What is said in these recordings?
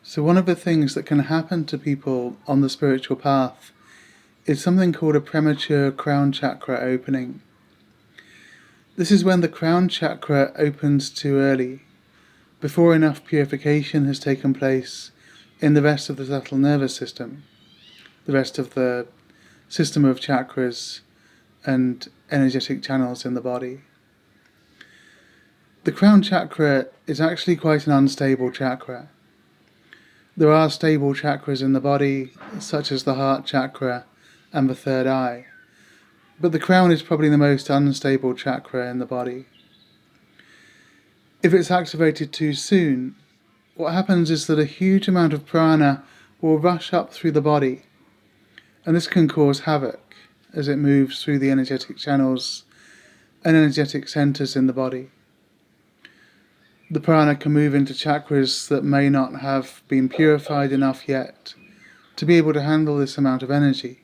So one of the things that can happen to people on the spiritual path is something called a premature crown chakra opening. This is when the crown chakra opens too early, before enough purification has taken place in the rest of the subtle nervous system, the rest of the system of chakras and energetic channels in the body. The crown chakra is actually quite an unstable chakra. There are stable chakras in the body, such as the heart chakra and the third eye, but the crown is probably the most unstable chakra in the body. If it's activated too soon, what happens is that a huge amount of prana will rush up through the body, and this can cause havoc as it moves through the energetic channels and energetic centers in the body. The prana can move into chakras that may not have been purified enough yet to be able to handle this amount of energy.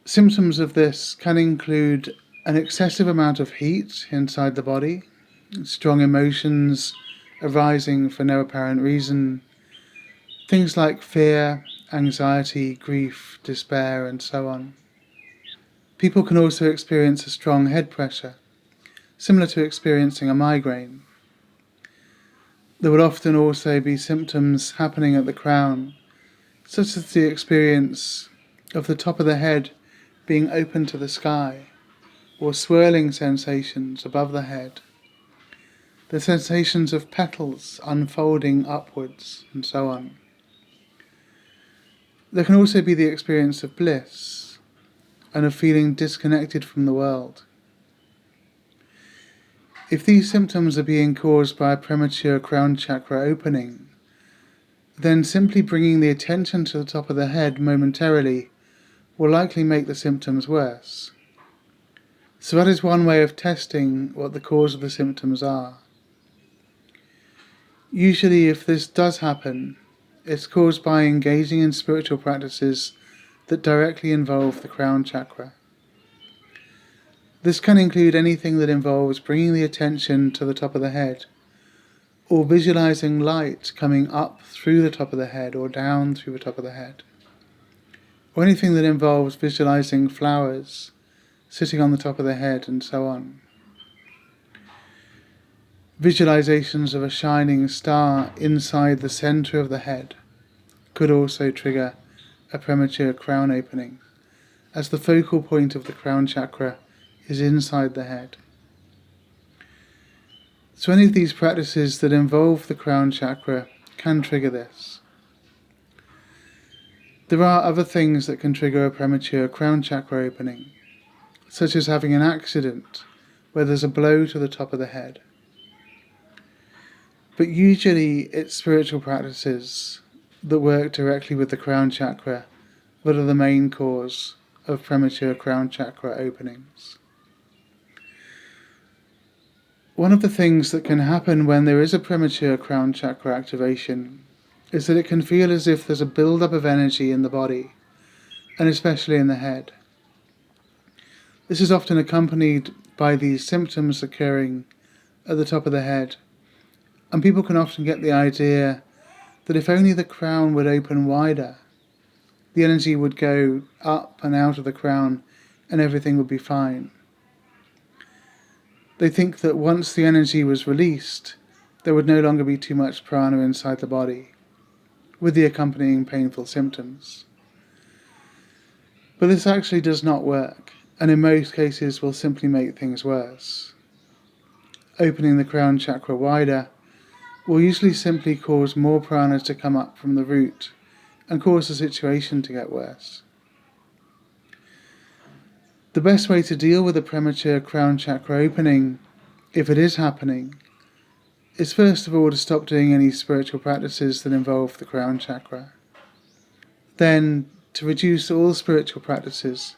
Symptoms of this can include an excessive amount of heat inside the body, strong emotions arising for no apparent reason, things like fear, anxiety, grief, despair, and so on. People can also experience a strong head pressure, similar to experiencing a migraine. There will often also be symptoms happening at the crown, such as the experience of the top of the head being open to the sky, or swirling sensations above the head, the sensations of petals unfolding upwards, and so on. There can also be the experience of bliss and of feeling disconnected from the world. If these symptoms are being caused by a premature crown chakra opening, then simply bringing the attention to the top of the head momentarily will likely make the symptoms worse. So that is one way of testing what the cause of the symptoms are. Usually, if this does happen, it's caused by engaging in spiritual practices that directly involve the crown chakra. This can include anything that involves bringing the attention to the top of the head, or visualizing light coming up through the top of the head or down through the top of the head, or anything that involves visualizing flowers sitting on the top of the head and so on. Visualizations of a shining star inside the center of the head could also trigger a premature crown opening, as the focal point of the crown chakra is inside the head. So any of these practices that involve the crown chakra can trigger this. There are other things that can trigger a premature crown chakra opening, such as having an accident where there's a blow to the top of the head. But usually it's spiritual practices that work directly with the crown chakra that are the main cause of premature crown chakra openings. One of the things that can happen when there is a premature crown chakra activation is that it can feel as if there's a build-up of energy in the body, and especially in the head. This is often accompanied by these symptoms occurring at the top of the head, and people can often get the idea that if only the crown would open wider, the energy would go up and out of the crown and everything would be fine. They think that once the energy was released, there would no longer be too much prana inside the body, with the accompanying painful symptoms. But this actually does not work, and in most cases will simply make things worse. Opening the crown chakra wider will usually simply cause more prana to come up from the root and cause the situation to get worse. The best way to deal with a premature crown chakra opening, if it is happening, is first of all to stop doing any spiritual practices that involve the crown chakra. Then to reduce all spiritual practices,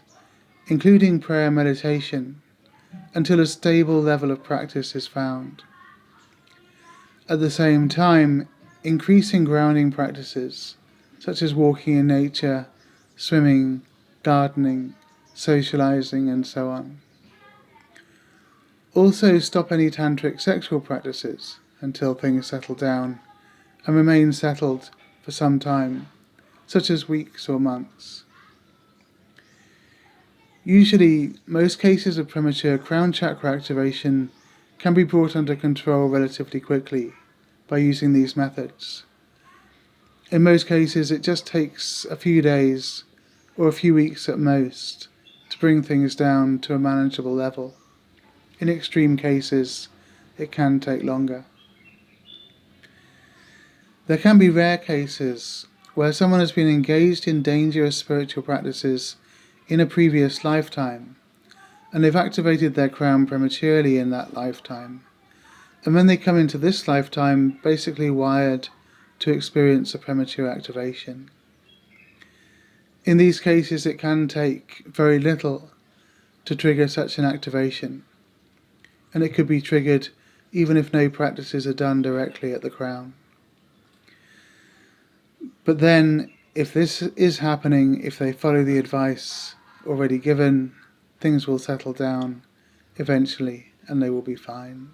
including prayer and meditation, until a stable level of practice is found. At the same time, increasing grounding practices, such as walking in nature, swimming, gardening, socializing, and so on. Also stop any tantric sexual practices until things settle down and remain settled for some time, such as weeks or months. Usually, most cases of premature crown chakra activation can be brought under control relatively quickly by using these methods. In most cases, it just takes a few days or a few weeks at most to bring things down to a manageable level. In extreme cases, it can take longer. There can be rare cases where someone has been engaged in dangerous spiritual practices in a previous lifetime, and they've activated their crown prematurely in that lifetime, and when they come into this lifetime, basically wired to experience a premature activation. In these cases, it can take very little to trigger such an activation, and it could be triggered even if no practices are done directly at the crown. But then, if this is happening, if they follow the advice already given, things will settle down eventually and they will be fine.